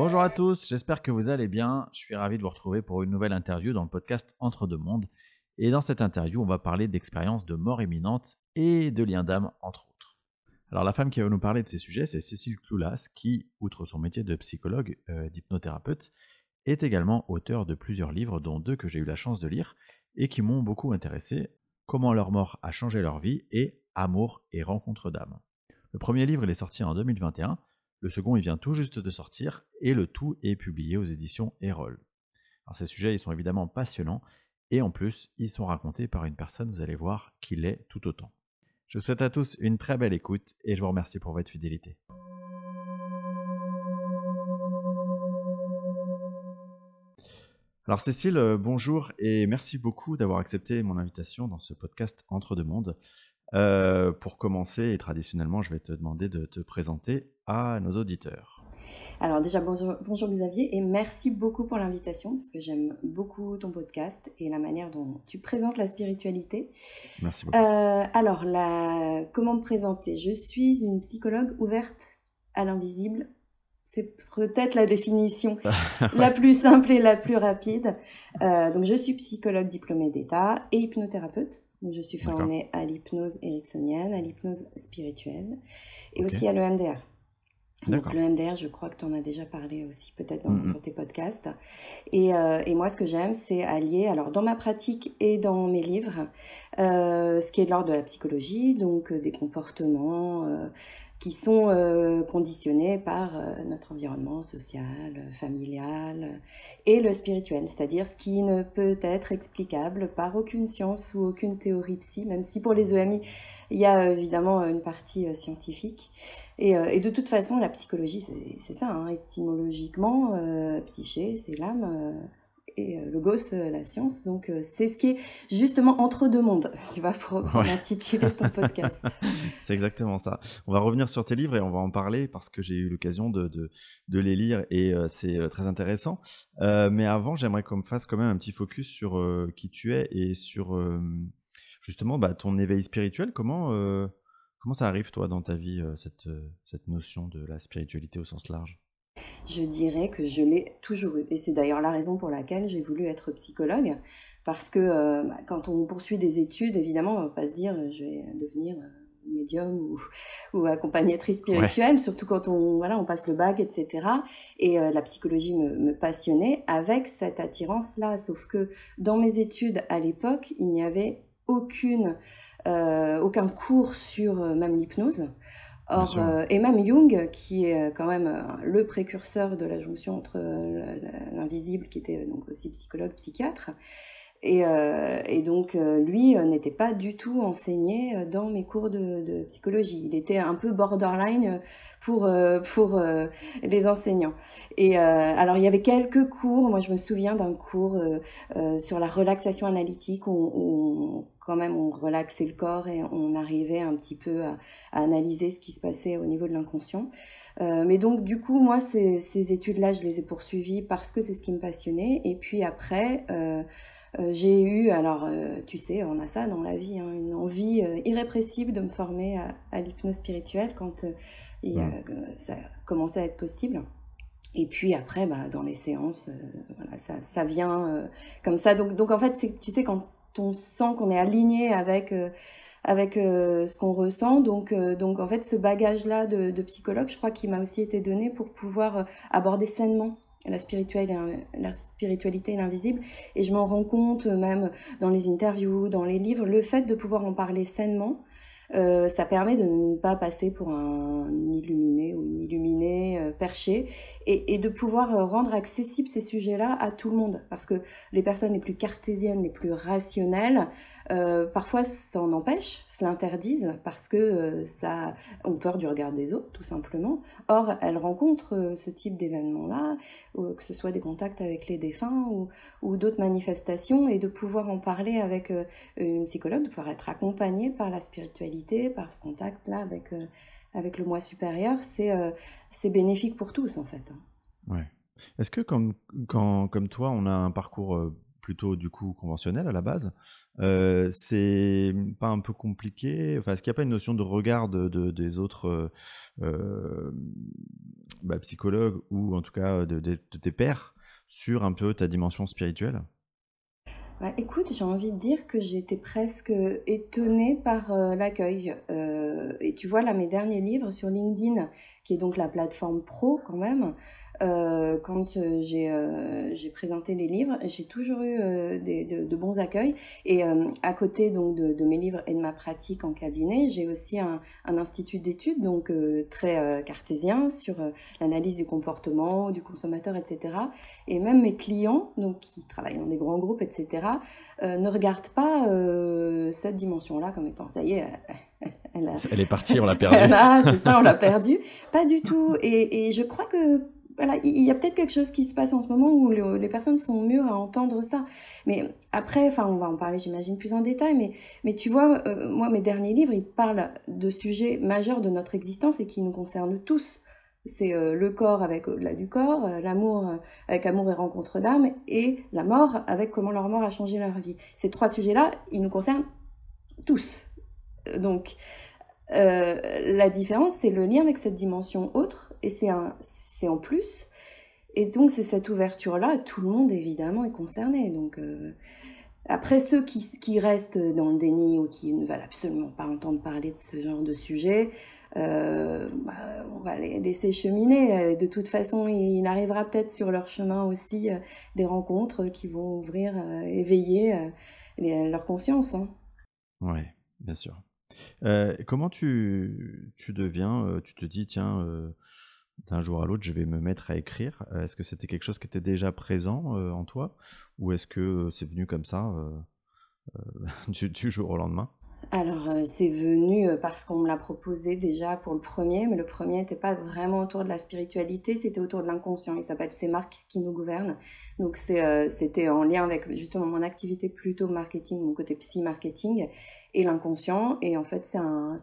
Bonjour à tous, j'espère que vous allez bien. Je suis ravi de vous retrouver pour une nouvelle interview dans le podcast Entre deux mondes. Et dans cette interview, on va parler d'expériences de mort imminente et de liens d'âme, entre autres. Alors la femme qui va nous parler de ces sujets, c'est Cécile Cloulas, qui, outre son métier de psychologue, d'hypnothérapeute, est également auteure de plusieurs livres, dont deux que j'ai eu la chance de lire et qui m'ont beaucoup intéressé: Comment leur mort a changé leur vie et Amour et rencontre d'âme. Le premier livre, il est sorti en 2021. Le second, il vient tout juste de sortir et le tout est publié aux éditions Erol. Alors ces sujets, ils sont évidemment passionnants et en plus, ils sont racontés par une personne, vous allez voir, qui l'est tout autant. Je vous souhaite à tous une très belle écoute et je vous remercie pour votre fidélité. Alors Cécile, bonjour et merci beaucoup d'avoir accepté mon invitation dans ce podcast Entre deux mondes. Pour commencer, et traditionnellement, je vais te demander de te présenter à nos auditeurs. Alors déjà, bonjour Xavier et merci beaucoup pour l'invitation parce que j'aime beaucoup ton podcast et la manière dont tu présentes la spiritualité. Merci beaucoup. Comment me présenter? Je suis une psychologue ouverte à l'invisible. C'est peut-être la définition la plus simple et la plus rapide. Donc je suis psychologue diplômée d'État et hypnothérapeute. Donc je suis formée à l'hypnose ericksonienne, à l'hypnose spirituelle et aussi à l'EMDR. Donc le MDR, je crois que tu en as déjà parlé aussi peut-être dans tes podcasts. Et moi, ce que j'aime, c'est allier, alors dans ma pratique et dans mes livres, ce qui est de l'ordre de la psychologie, donc des comportements qui sont conditionnés par notre environnement social, familial et le spirituel, c'est-à-dire ce qui ne peut être explicable par aucune science ou aucune théorie psy, même si pour les EMI, il y a évidemment une partie scientifique. Et de toute façon, la psychologie, c'est ça, hein, étymologiquement, psyché, c'est l'âme, et logos, la science. Donc, c'est ce qui est justement entre deux mondes, tu vas pour l'intitulé de ton podcast. C'est exactement ça. On va revenir sur tes livres et on va en parler parce que j'ai eu l'occasion de les lire et c'est très intéressant. Mais avant, j'aimerais qu'on fasse quand même un petit focus sur qui tu es et sur justement ton éveil spirituel. Comment ça arrive, toi, dans ta vie, cette notion de la spiritualité au sens large? Je dirais que je l'ai toujours eu. Et c'est d'ailleurs la raison pour laquelle j'ai voulu être psychologue. Parce que quand on poursuit des études, évidemment, on ne va pas se dire je vais devenir médium ou accompagnatrice spirituelle, surtout quand on passe le bac, etc. Et la psychologie me passionnait avec cette attirance-là. Sauf que dans mes études à l'époque, il n'y avait aucun cours sur même l'hypnose. Or, et même Jung, qui est quand même le précurseur de la jonction entre l'invisible, qui était donc aussi psychologue, psychiatre, et donc lui n'était pas du tout enseigné dans mes cours de psychologie. Il était un peu borderline pour les enseignants. Et alors il y avait quelques cours. Moi je me souviens d'un cours sur la relaxation analytique où quand même on relaxait le corps et on arrivait un petit peu à analyser ce qui se passait au niveau de l'inconscient. Mais donc du coup moi ces études-là je les ai poursuivies parce que c'est ce qui me passionnait. Et puis après j'ai eu, alors tu sais, on a ça dans la vie, hein, une envie irrépressible de me former à l'hypnose spirituelle quand ça commençait à être possible. Et puis après, dans les séances, voilà, ça vient comme ça. Donc en fait, tu sais, quand on sent qu'on est aligné avec ce qu'on ressent, donc en fait, ce bagage-là de psychologue, je crois qu'il m'a aussi été donné pour pouvoir aborder sainement la spiritualité et l'invisible. Et je m'en rends compte même dans les interviews, dans les livres, le fait de pouvoir en parler sainement, ça permet de ne pas passer pour un illuminé ou une illuminée perché et de pouvoir rendre accessibles ces sujets-là à tout le monde. Parce que les personnes les plus cartésiennes, les plus rationnelles, parfois s'en empêchent, se l'interdisent parce que ça ont peur du regard des autres, tout simplement. Or, elles rencontrent ce type d'événements-là, que ce soit des contacts avec les défunts ou d'autres manifestations, et de pouvoir en parler avec une psychologue, de pouvoir être accompagnée par la spiritualité, par ce contact-là avec le moi supérieur, c'est bénéfique pour tous, en fait. Ouais. Est-ce que comme toi, on a un parcours plutôt du coup conventionnel à la base, c'est pas un peu compliqué? Enfin, est-ce qu'il n'y a pas une notion de regard des autres psychologues ou en tout cas de tes pairs sur un peu ta dimension spirituelle? Bah, écoute, j'ai envie de dire que j'étais presque étonnée par l'accueil. Et tu vois, là, mes derniers livres sur LinkedIn, qui est donc la plateforme pro quand même, quand j'ai présenté les livres, j'ai toujours eu de bons accueils. Et à côté donc de mes livres et de ma pratique en cabinet, j'ai aussi un institut d'études donc très cartésien sur l'analyse du comportement, du consommateur, etc. Et même mes clients, donc qui travaillent dans des grands groupes, etc., ne regardent pas cette dimension-là comme étant ça y est. Elle est partie, on l'a perdue. C'est ça, on l'a perdue. Pas du tout. Et je crois que voilà, il y a peut-être quelque chose qui se passe en ce moment où les personnes sont mûres à entendre ça. Mais après, enfin, on va en parler, j'imagine, plus en détail. Mais tu vois, moi, mes derniers livres, ils parlent de sujets majeurs de notre existence et qui nous concernent tous. C'est le corps avec au-delà du corps, l'amour avec amour et rencontre d'âme, et la mort avec comment leur mort a changé leur vie. Ces trois sujets-là, ils nous concernent tous. Donc, la différence, c'est le lien avec cette dimension autre, et c'est en plus. Et donc, c'est cette ouverture-là, tout le monde, évidemment, est concerné. Donc, après, ceux qui restent dans le déni ou qui ne veulent absolument pas entendre parler de ce genre de sujet, on va les laisser cheminer. De toute façon, il arrivera peut-être sur leur chemin aussi des rencontres qui vont ouvrir, éveiller leur conscience. Hein. Oui, bien sûr. Comment tu deviens, tu te dis: «Tiens, d'un jour à l'autre, je vais me mettre à écrire». Est-ce que c'était quelque chose qui était déjà présent, en toi? Ou est-ce que c'est venu comme ça, du jour au lendemain? Alors, c'est venu, parce qu'on me l'a proposé déjà pour le premier, mais le premier n'était pas vraiment autour de la spiritualité, c'était autour de l'inconscient. Il s'appelle «Ces marques qui nous gouvernent». Donc c'était en lien avec justement mon activité plutôt marketing, mon côté psy-marketing et l'inconscient. Et en fait, c'est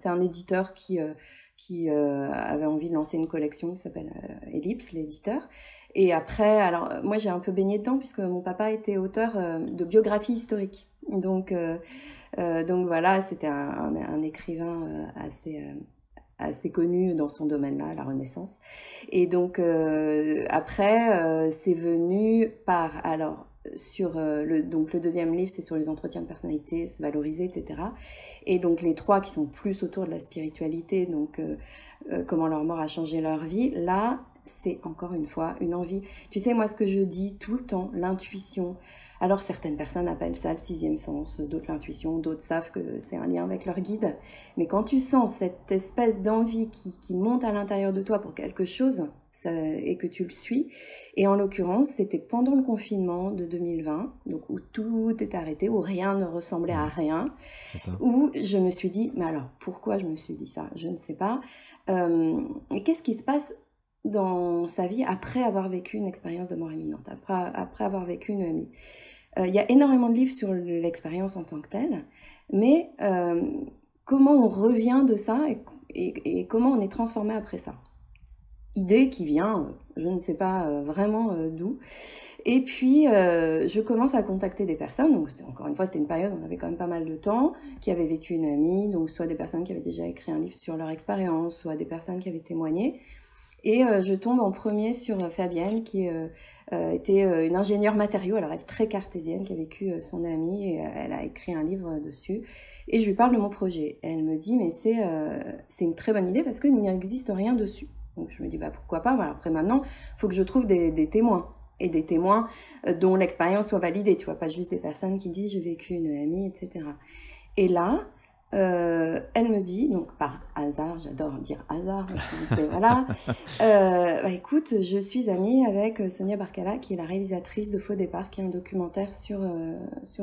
un éditeur qui avait envie de lancer une collection qui s'appelle, Ellipse, l'éditeur. Et après, alors, moi j'ai un peu baigné dedans puisque mon papa était auteur, de biographies historiques. Donc voilà, c'était un écrivain assez connu dans son domaine-là, la Renaissance. Et donc après, c'est venu par alors sur donc le deuxième livre, c'est sur les entretiens de personnalité, se valoriser, etc. Et donc les trois qui sont plus autour de la spiritualité, donc comment leur mort a changé leur vie. Là, c'est encore une fois une envie. Tu sais, moi, ce que je dis tout le temps, l'intuition. Alors, certaines personnes appellent ça le sixième sens, d'autres l'intuition, d'autres savent que c'est un lien avec leur guide. Mais quand tu sens cette espèce d'envie qui monte à l'intérieur de toi pour quelque chose et que tu le suis, et en l'occurrence, c'était pendant le confinement de 2020, donc où tout est arrêté, où rien ne ressemblait à rien, C'est ça. où je me suis dit, mais alors, pourquoi je me suis dit ça? Je ne sais pas. Et qu'est-ce qui se passe dans sa vie après avoir vécu une expérience de mort imminente, après avoir vécu une EMI? Il y a énormément de livres sur l'expérience en tant que telle, mais comment on revient de ça et comment on est transformé après ça. Idée qui vient, je ne sais pas vraiment d'où. Et puis, je commence à contacter des personnes, donc encore une fois, c'était une période où on avait quand même pas mal de temps, qui avaient vécu une amie, donc soit des personnes qui avaient déjà écrit un livre sur leur expérience, soit des personnes qui avaient témoigné. Et je tombe en premier sur Fabienne, qui était une ingénieure matériaux, alors elle est très cartésienne, qui a vécu son amie, et elle a écrit un livre dessus. Et je lui parle de mon projet. Et elle me dit, mais c'est une très bonne idée parce qu'il n'existe rien dessus. Donc je me dis, bah pourquoi pas. Alors après maintenant, il faut que je trouve des témoins. Et des témoins dont l'expérience soit validée, tu vois, pas juste des personnes qui disent j'ai vécu une amie, etc. Et là, elle me dit, donc par hasard, j'adore dire hasard, parce que c'est voilà, bah écoute, je suis amie avec Sonia Barkala, qui est la réalisatrice de Faux Départ, qui est un documentaire sur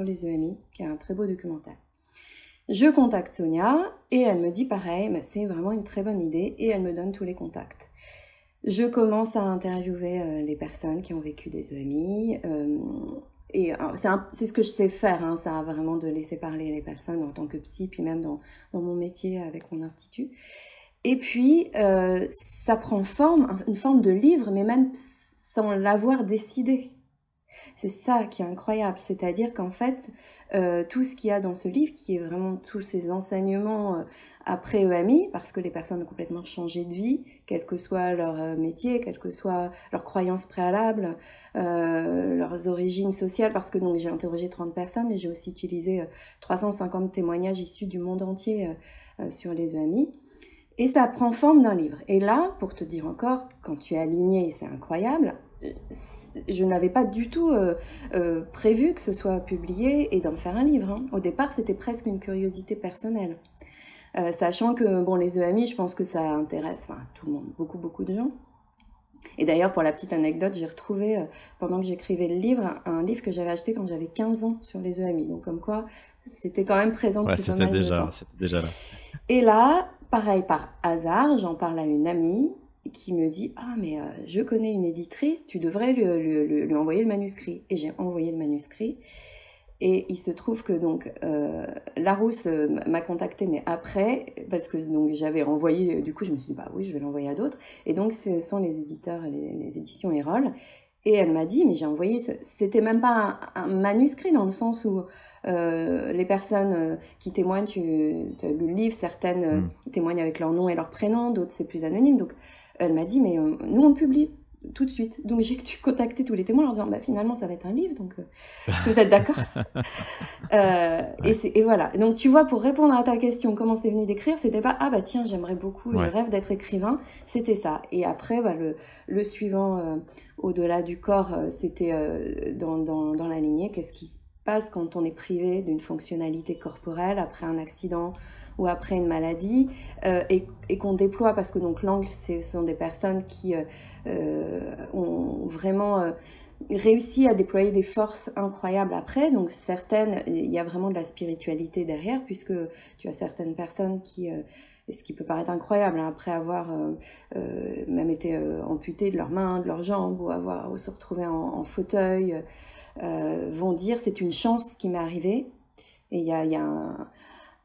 les EMI, qui est un très beau documentaire. Je contacte Sonia, et elle me dit pareil, bah, c'est vraiment une très bonne idée, et elle me donne tous les contacts. Je commence à interviewer les personnes qui ont vécu des EMI, et c'est ce que je sais faire, hein, ça vraiment de laisser parler les personnes en tant que psy, puis même dans mon métier avec mon institut. Et puis, ça prend forme, une forme de livre, mais même sans l'avoir décidé. C'est ça qui est incroyable, c'est-à-dire qu'en fait, tout ce qu'il y a dans ce livre, qui est vraiment tous ces enseignements après EMI, parce que les personnes ont complètement changé de vie, quel que soit leur métier, quelles que soient leurs croyances préalables, leurs origines sociales, parce que donc j'ai interrogé 30 personnes, mais j'ai aussi utilisé 350 témoignages issus du monde entier sur les EMI. Et ça prend forme d'un livre. Et là, pour te dire encore, quand tu es aligné, c'est incroyable, je n'avais pas du tout prévu que ce soit publié et d'en faire un livre. Hein. Au départ, c'était presque une curiosité personnelle. Sachant que bon, les EMI, je pense que ça intéresse tout le monde, beaucoup, beaucoup de gens. Et d'ailleurs, pour la petite anecdote, j'ai retrouvé, pendant que j'écrivais le livre, un livre que j'avais acheté quand j'avais 15 ans sur les EMI. Donc comme quoi, c'était quand même présent Ouais, depuis pas mal de temps. c'était déjà là. Et là, pareil, par hasard, j'en parle à une amie qui me dit « Ah, mais je connais une éditrice, tu devrais lui envoyer le manuscrit. » Et j'ai envoyé le manuscrit. Et il se trouve que donc Larousse m'a contactée, mais après, parce que donc j'avais envoyé, du coup je me suis dit bah oui, je vais l'envoyer à d'autres. Et donc ce sont les éditeurs, les éditions Erol. Et elle m'a dit, mais j'ai envoyé, c'était même pas un manuscrit dans le sens où les personnes qui témoignent, tu as lu le livre, certaines témoignent avec leur nom et leur prénom, d'autres c'est plus anonyme. Donc elle m'a dit, mais nous on publie tout de suite. Donc j'ai contacté tous les témoins en leur disant, bah finalement ça va être un livre, donc est-ce que vous êtes d'accord? Et voilà. Donc tu vois, pour répondre à ta question, comment c'est venu d'écrire, c'était pas, ah bah tiens, j'aimerais beaucoup, je rêve d'être écrivain, c'était ça. Et après, bah, le suivant, au-delà du corps, c'était dans la lignée, qu'est-ce qui se passe quand on est privé d'une fonctionnalité corporelle après un accident ou après une maladie, et qu'on déploie, parce que donc l'angle, ce sont des personnes qui ont vraiment réussi à déployer des forces incroyables après. Donc certaines, il y a vraiment de la spiritualité derrière, puisque tu as certaines personnes qui, ce qui peut paraître incroyable, hein, après avoir même été amputées de leurs mains, de leurs jambes, ou se retrouver en fauteuil, vont dire c'est une chance qui m'est arrivée. Et il y a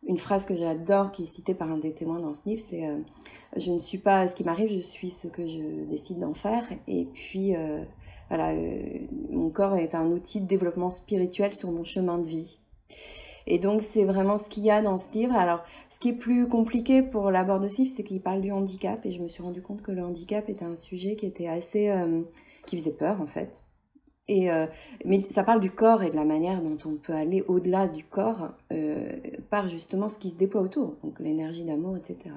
une phrase que j'adore qui est citée par un des témoins dans ce livre, c'est je ne suis pas ce qui m'arrive, je suis ce que je décide d'en faire. Et puis voilà, mon corps est un outil de développement spirituel sur mon chemin de vie. Et donc c'est vraiment ce qu'il y a dans ce livre. Alors ce qui est plus compliqué pour l'abord de ce livre, c'est qu'il parle du handicap, et je me suis rendu compte que le handicap était un sujet qui était assez qui faisait peur en fait. Mais ça parle du corps et de la manière dont on peut aller au-delà du corps par justement ce qui se déploie autour, donc l'énergie d'amour, etc.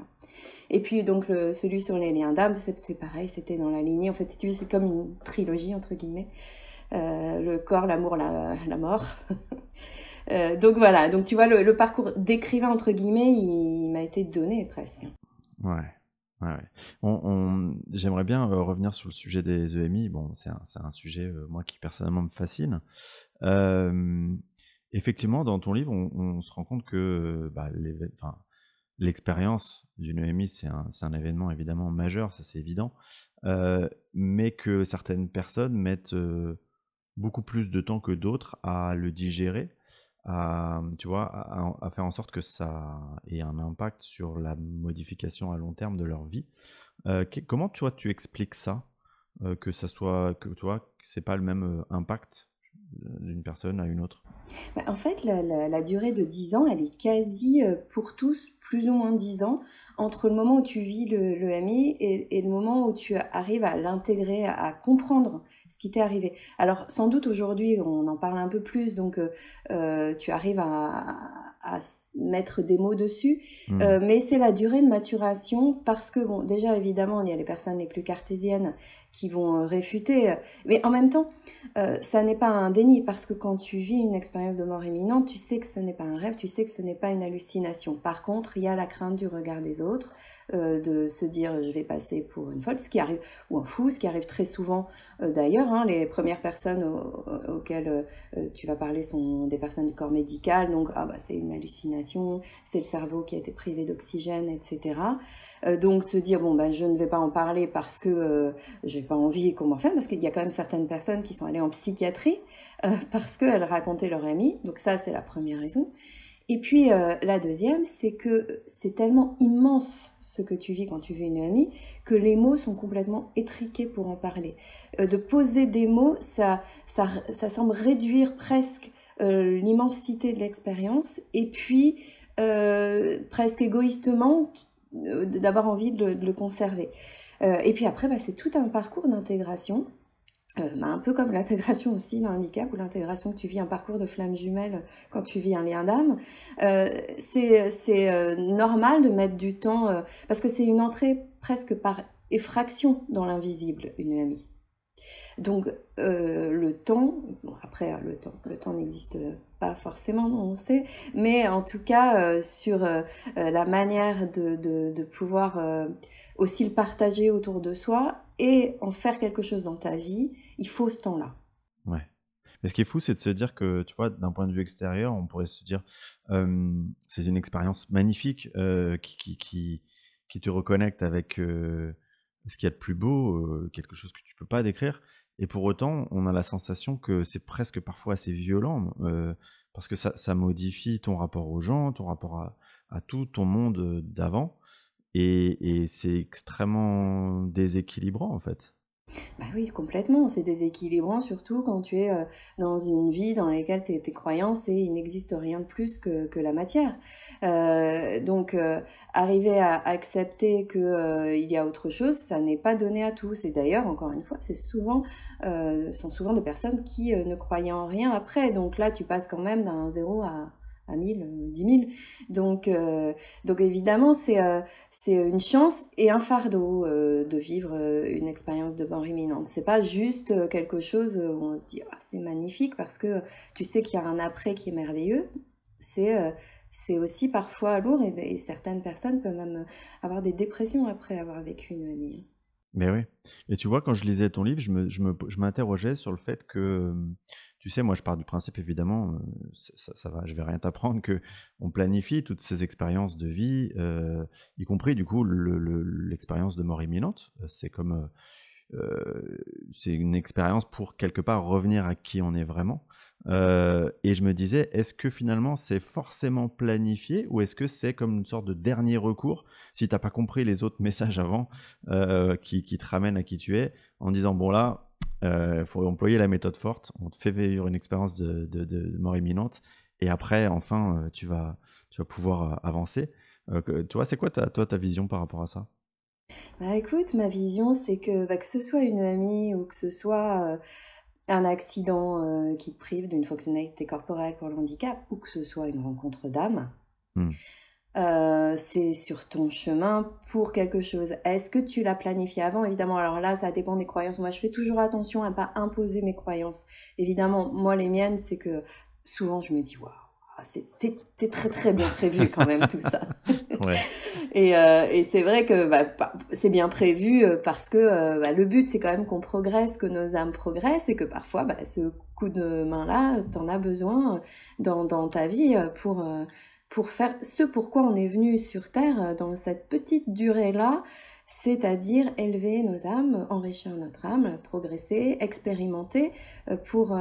Et puis donc celui sur les liens d'âme, c'était pareil, c'était dans la lignée. En fait, si tu veux, c'est comme une trilogie entre guillemets, le corps, l'amour, la mort. Donc voilà, donc tu vois, le parcours d'écrivain entre guillemets, il m'a été donné presque. Ouais. J'aimerais bien revenir sur le sujet des EMI. Bon, c'est un sujet, moi, qui personnellement me fascine. Effectivement, dans ton livre, on se rend compte que l'expérience d'une EMI, c'est un événement évidemment majeur, ça c'est évident, mais que certaines personnes mettent beaucoup plus de temps que d'autres à le digérer, tu vois, à faire en sorte que ça ait un impact sur la modification à long terme de leur vie. Comment toi tu expliques ça, que ça soit, que tu vois, que c'est pas le même impact d'une personne à une autre? Bah, en fait, la durée de 10 ans, elle est quasi pour tous, plus ou moins 10 ans, entre le moment où tu vis le MI et le moment où tu arrives à l'intégrer, à comprendre ce qui t'est arrivé. Alors, sans doute aujourd'hui, on en parle un peu plus, donc tu arrives à mettre des mots dessus, mais c'est la durée de maturation, parce que, bon, déjà, évidemment, il y a les personnes les plus cartésiennes qui vont réfuter, mais en même temps, ça n'est pas un déni, parce que quand tu vis une expérience de mort imminente, tu sais que ce n'est pas un rêve, tu sais que ce n'est pas une hallucination. Par contre, il y a la crainte du regard des autres, de se dire je vais passer pour une folle, ce qui arrive, ou un fou, ce qui arrive très souvent d'ailleurs. Hein, les premières personnes auxquelles tu vas parler sont des personnes du corps médical, donc c'est une hallucination, c'est le cerveau qui a été privé d'oxygène, etc. Donc te dire je ne vais pas en parler parce que j'ai pas envie qu'on m'en fasse, parce qu'il y a quand même certaines personnes qui sont allées en psychiatrie parce qu'elles racontaient leur ami, donc ça c'est la première raison. Et puis la deuxième, c'est que c'est tellement immense ce que tu vis quand tu vis une amie que les mots sont complètement étriqués pour en parler. De poser des mots, ça semble réduire presque l'immensité de l'expérience et puis presque égoïstement d'avoir envie de le conserver. Et puis après, c'est tout un parcours d'intégration. Un peu comme l'intégration aussi d'un handicap ou l'intégration que tu vis un parcours de flamme jumelle quand tu vis un lien d'âme. C'est normal de mettre du temps parce que c'est une entrée presque par effraction dans l'invisible, une amie. Donc le temps, bon, après le temps n'existe pas forcément, on sait, mais en tout cas sur la manière de pouvoir aussi le partager autour de soi et en faire quelque chose dans ta vie, il faut ce temps-là. Ouais. Mais ce qui est fou, c'est de se dire que, tu vois, d'un point de vue extérieur, on pourrait se dire, c'est une expérience magnifique qui te reconnecte avec ce qu'il y a de plus beau, quelque chose que tu peux pas décrire. Et pour autant, on a la sensation que c'est presque parfois assez violent, parce que ça modifie ton rapport aux gens, ton rapport à tout ton monde d'avant. Et c'est extrêmement déséquilibrant, en fait. Bah oui, complètement. C'est déséquilibrant, surtout quand tu es dans une vie dans laquelle tes croyances et il n'existe rien de plus que la matière. Donc, arriver à accepter que il y a autre chose, ça n'est pas donné à tous. Et d'ailleurs, encore une fois, sont souvent des personnes qui ne croyaient en rien après. Donc là, tu passes quand même d'un zéro à 1000, 10 000. Donc évidemment, c'est une chance et un fardeau de vivre une expérience de mort imminente. C'est pas juste quelque chose où on se dit ah, c'est magnifique parce que tu sais qu'il y a un après qui est merveilleux. C'est aussi parfois lourd et certaines personnes peuvent même avoir des dépressions après avoir vécu une nuit. Mais oui. Et tu vois, quand je lisais ton livre, je m'interrogeais sur le fait que, tu sais, moi, je pars du principe, évidemment, ça va, je vais rien t'apprendre, que on planifie toutes ces expériences de vie, y compris, du coup, l'expérience de mort imminente. C'est comme, c'est une expérience pour quelque part revenir à qui on est vraiment. Et je me disais, est-ce que finalement c'est forcément planifié ou est-ce que c'est comme une sorte de dernier recours si tu n'as pas compris les autres messages avant qui te ramènent à qui tu es en disant bon là, il faut employer la méthode forte, on te fait vivre une expérience de mort imminente et après enfin tu vas pouvoir avancer. Tu vois, c'est quoi ta vision par rapport à ça? Bah écoute, ma vision, c'est que ce soit une amie ou que ce soit un accident qui te prive d'une fonctionnalité corporelle pour le handicap ou que ce soit une rencontre d'âme, Hmm. c'est sur ton chemin pour quelque chose. Est-ce que tu l'as planifié avant? Évidemment, alors là, ça dépend des croyances. Moi, je fais toujours attention à ne pas imposer mes croyances. Évidemment, moi, les miennes, c'est que souvent, je me dis, waouh, c'était très très bien prévu quand même tout ça. Ouais. Et c'est vrai que c'est bien prévu parce que le but c'est quand même qu'on progresse, que nos âmes progressent et que parfois ce coup de main-là, t'en as besoin dans ta vie pour faire ce pourquoi on est venu sur Terre dans cette petite durée-là, c'est-à-dire élever nos âmes, enrichir notre âme, progresser, expérimenter pour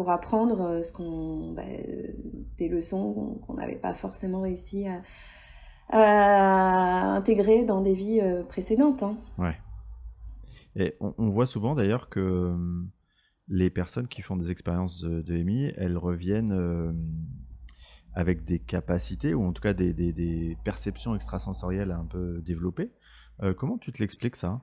apprendre des leçons qu'on n'avait pas forcément réussi à intégrer dans des vies précédentes. Hein. Ouais. Et on voit souvent d'ailleurs que les personnes qui font des expériences de MI, elles reviennent avec des capacités ou en tout cas des perceptions extrasensorielles un peu développées. Comment tu te l'expliques ça?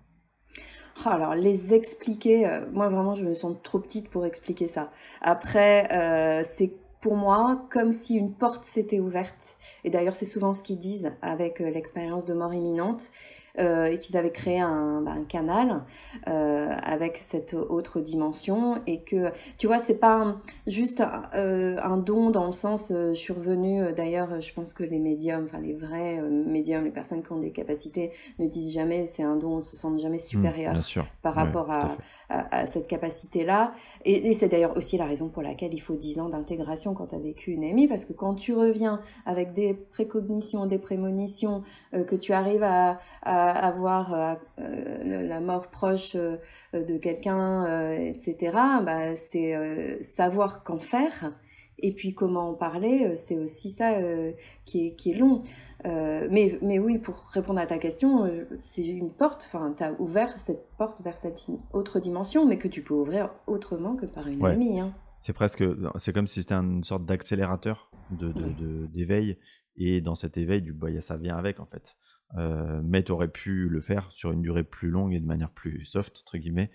Oh, alors, les expliquer, moi vraiment, je me sens trop petite pour expliquer ça. Après, c'est pour moi comme si une porte s'était ouverte. Et d'ailleurs, c'est souvent ce qu'ils disent avec l'expérience de mort imminente. Et qu'ils avaient créé un canal avec cette autre dimension et que tu vois c'est pas juste un don dans le sens je suis revenue d'ailleurs je pense que les médiums enfin les vrais médiums les personnes qui ont des capacités ne disent jamais c'est un don on se sent jamais supérieur Bien sûr. par Ouais, rapport tout à fait. à cette capacité là et c'est d'ailleurs aussi la raison pour laquelle il faut 10 ans d'intégration quand tu as vécu une AMI parce que quand tu reviens avec des précognitions des prémonitions que tu arrives à avoir la mort proche de quelqu'un, etc., c'est savoir qu'en faire Et puis comment en parler, c'est aussi ça qui est long. Mais oui, pour répondre à ta question, c'est une porte, enfin, tu as ouvert cette porte vers cette autre dimension, mais que tu peux ouvrir autrement que par une Ouais, amie, hein. c'est comme si c'était une sorte d'accélérateur Ouais. d'éveil et dans cet éveil, y a ça vient avec, en fait. Mais tu aurais pu le faire sur une durée plus longue et de manière plus «soft» entre guillemets,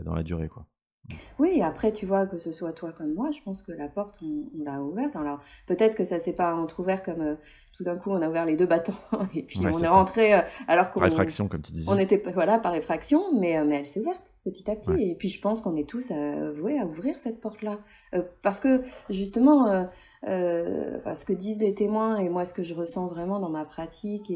dans la durée, quoi. Mmh. Oui, après, tu vois, que ce soit toi comme moi, je pense que la porte, on l'a ouverte. Alors, peut-être que ça s'est pas entrouvert comme tout d'un coup, on a ouvert les deux battants et puis Ouais, on c'est est ça. rentré alors Par qu'on effraction, comme tu on disais. était, voilà, par effraction, mais elle s'est ouverte petit à petit. Ouais. Et puis, je pense qu'on est tous voués à ouvrir cette porte-là. Parce que, justement, ce que disent les témoins et moi, ce que je ressens vraiment dans ma pratique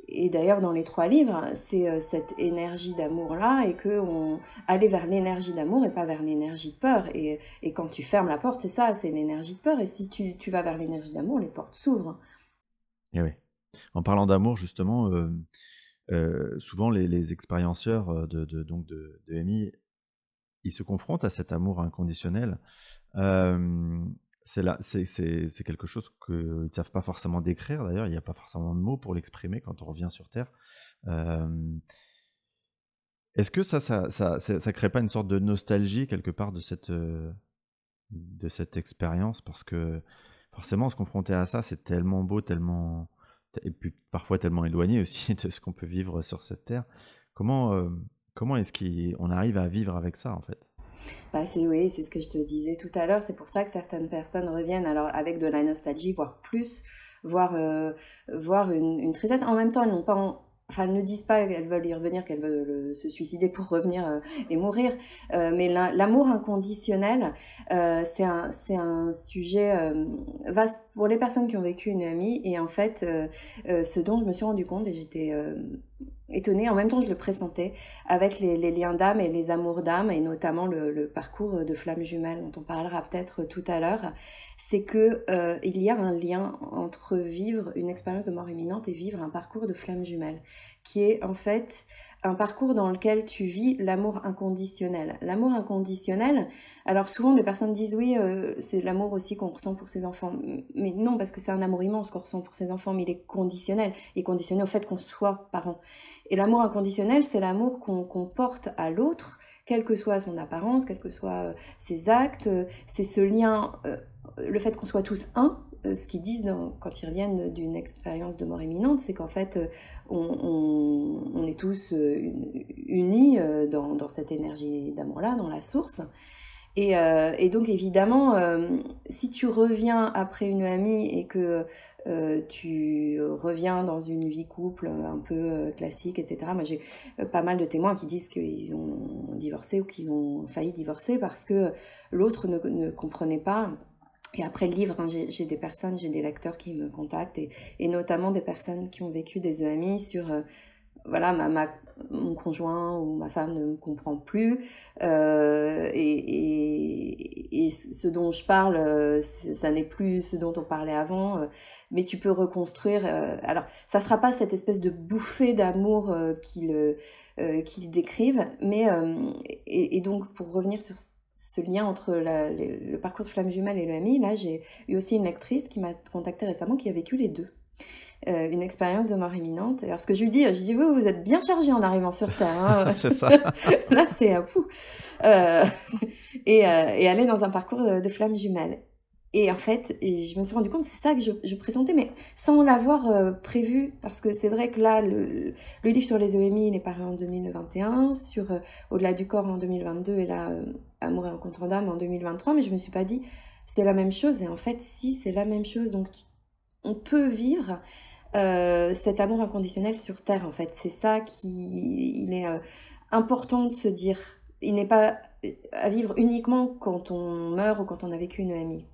et d'ailleurs, dans les 3 livres, c'est cette énergie d'amour-là et qu'on aller vers l'énergie d'amour et pas vers l'énergie de peur. Et quand tu fermes la porte, c'est ça, c'est l'énergie de peur. Et si tu vas vers l'énergie d'amour, les portes s'ouvrent. Et oui. En parlant d'amour justement, souvent les expérienceurs, de MI, ils se confrontent à cet amour inconditionnel. C'est quelque chose qu'ils ne savent pas forcément décrire d'ailleurs, il n'y a pas forcément de mots pour l'exprimer quand on revient sur terre. Hem, Est-ce que ça crée pas une sorte de nostalgie quelque part de cette expérience? Parce que forcément se confronter à ça, c'est tellement beau, tellement et puis parfois tellement éloigné aussi de ce qu'on peut vivre sur cette terre. Comment, comment est-ce qu'on arrive à vivre avec ça, en fait? Bah, oui, c'est ce que je te disais tout à l'heure. C'est pour ça que certaines personnes reviennent alors avec de la nostalgie, voire plus, voire, voire une tristesse. En même temps, elles n'ont pas enfin, elles ne disent pas qu'elles veulent y revenir, qu'elles veulent se suicider pour revenir et mourir. Mais l'amour inconditionnel, c'est un sujet vaste pour les personnes qui ont vécu une amie. Et en fait, ce dont je me suis rendu compte, et j'étais étonnée, en même temps je le pressentais, avec les liens d'âme et les amours d'âme, et notamment le parcours de flammes jumelles dont on parlera peut-être tout à l'heure, c'est que il y a un lien entre vivre une expérience de mort imminente et vivre un parcours de flammes jumelles, qui est en fait un parcours dans lequel tu vis l'amour inconditionnel. L'amour inconditionnel, alors souvent des personnes disent oui, c'est l'amour aussi qu'on ressent pour ses enfants. Mais non, parce que c'est un amour immense qu'on ressent pour ses enfants, mais il est conditionnel. Il est conditionné au fait qu'on soit parent. Et l'amour inconditionnel, c'est l'amour qu'on porte à l'autre, quelle que soit son apparence, quels que soient ses actes. C'est ce lien, le fait qu'on soit tous un. Ce qu'ils disent quand ils reviennent d'une expérience de mort imminente, c'est qu'en fait, on est tous unis dans cette énergie d'amour-là, dans la source. Et donc évidemment, si tu reviens après une amie et que tu reviens dans une vie couple un peu classique, etc. Moi, j'ai pas mal de témoins qui disent qu'ils ont divorcé ou qu'ils ont failli divorcer parce que l'autre ne comprenait pas. Et après le livre, hein, j'ai des personnes, j'ai des lecteurs qui me contactent et notamment des personnes qui ont vécu des EMI sur voilà, mon conjoint ou ma femme ne me comprend plus. Et ce dont je parle, ça n'est plus ce dont on parlait avant. Mais tu peux reconstruire. Alors, ça ne sera pas cette espèce de bouffée d'amour qu'ils décrivent. Mais, et donc, pour revenir sur ce lien entre le parcours de flamme jumelle et le MI, là, j'ai eu aussi une lectrice qui m'a contactée récemment qui a vécu les deux. Une expérience de mort imminente. Alors, ce que je lui dis, oui, vous êtes bien chargé en arrivant sur Terre. Hein. C'est ça. Là, c'est à fou. Euh, et elle est dans un parcours de flammes jumelles. Et en fait, je me suis rendu compte, c'est ça que je présentais, mais sans l'avoir prévu, parce que c'est vrai que là, le livre sur les EMI, il est paru en 2021, sur Au-delà du corps en 2022, et là, Amour et rencontre d'âme en 2023, mais je me suis pas dit, c'est la même chose. Et en fait, si, c'est la même chose. Donc, on peut vivre cet amour inconditionnel sur Terre, en fait. C'est ça il est important de se dire. Il n'est pas à vivre uniquement quand on meurt ou quand on a vécu une EMI.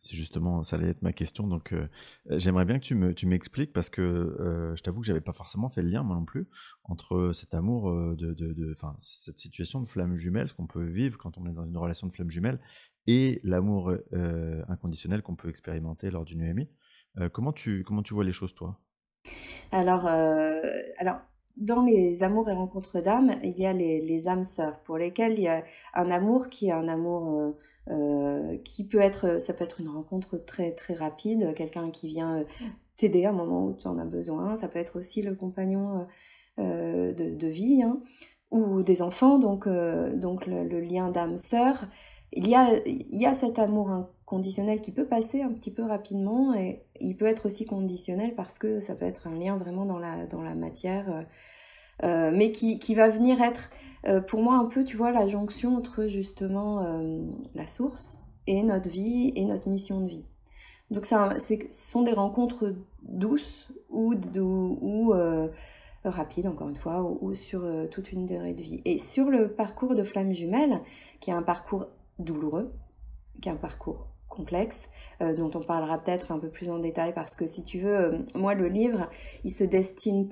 C'est justement ça allait être ma question donc j'aimerais bien que tu m'expliques parce que, je t'avoue que j'avais pas forcément fait le lien moi non plus, entre cet amour, enfin cette situation de flamme jumelle, ce qu'on peut vivre quand on est dans une relation de flamme jumelle et l'amour, inconditionnel qu'on peut expérimenter lors d'une EMI. Comment tu vois les choses toi? Alors, alors dans les amours et rencontres d'âmes, il y a les âmes sœurs, pour lesquelles il y a un amour qui est un amour qui peut être, ça peut être une rencontre très très rapide, quelqu'un qui vient t'aider à un moment où tu en as besoin. Ça peut être aussi le compagnon de vie, hein, ou des enfants, donc le lien d'âme-sœur. Il y a cet amour inconditionnel qui peut passer un petit peu rapidement et il peut être aussi conditionnel parce que ça peut être un lien vraiment dans la matière, mais qui va venir être pour moi un peu, tu vois, la jonction entre justement la source et notre vie et notre mission de vie. Donc ce sont des rencontres douces ou rapides, encore une fois, ou sur toute une durée de vie. Et sur le parcours de Flamme Jumelle, qui est un parcours douloureux, qui est un parcours complexe, dont on parlera peut-être un peu plus en détail, parce que si tu veux, moi le livre, il se destine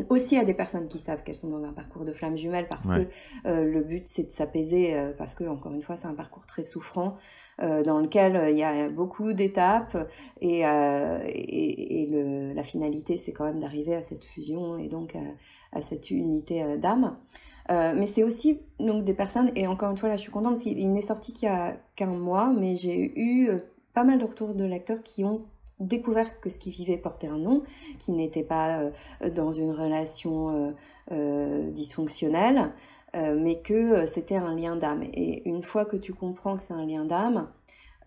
aussi à des personnes qui savent qu'elles sont dans un parcours de flamme jumelle, parce que le but c'est de s'apaiser, parce que encore une fois c'est un parcours très souffrant, dans lequel il y a beaucoup d'étapes, et la finalité c'est quand même d'arriver à cette fusion et donc à cette unité d'âme. Mais c'est aussi donc des personnes, et encore une fois là je suis contente parce qu'il n'est sorti qu'il y a qu'un mois, mais j'ai eu pas mal de retours de lecteurs qui ont découvert que ce qu'ils vivaient portait un nom, qui n'était pas dans une relation dysfonctionnelle, mais que c'était un lien d'âme. Et une fois que tu comprends que c'est un lien d'âme,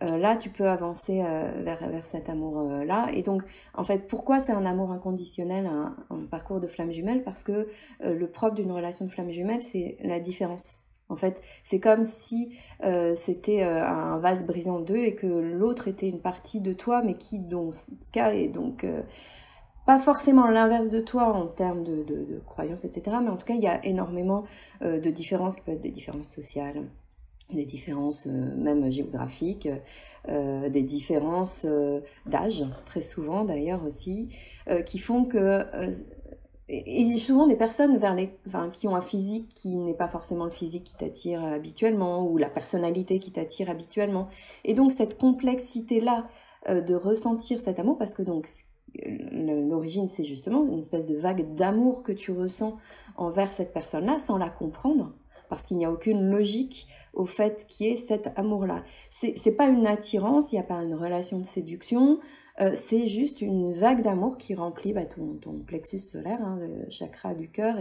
là, tu peux avancer vers cet amour-là. Et donc, en fait, pourquoi c'est un amour inconditionnel, un parcours de flamme jumelle? Parce que le propre d'une relation de flamme jumelle, c'est la différence. En fait, c'est comme si c'était un vase brisé en deux et que l'autre était une partie de toi, mais qui, dans ce cas, est donc pas forcément l'inverse de toi en termes de croyances, etc. Mais en tout cas, il y a énormément de différences qui peuvent être des différences sociales, des différences même géographiques, des différences d'âge, très souvent d'ailleurs aussi, qui font que... et souvent des personnes qui ont un physique qui n'est pas forcément le physique qui t'attire habituellement, ou la personnalité qui t'attire habituellement. Et donc cette complexité-là de ressentir cet amour, parce que donc l'origine c'est justement une espèce de vague d'amour que tu ressens envers cette personne-là sans la comprendre, parce qu'il n'y a aucune logique au fait qu'il y ait cet amour-là. C'est pas une attirance, il n'y a pas une relation de séduction, c'est juste une vague d'amour qui remplit ton plexus solaire, hein, le chakra du cœur,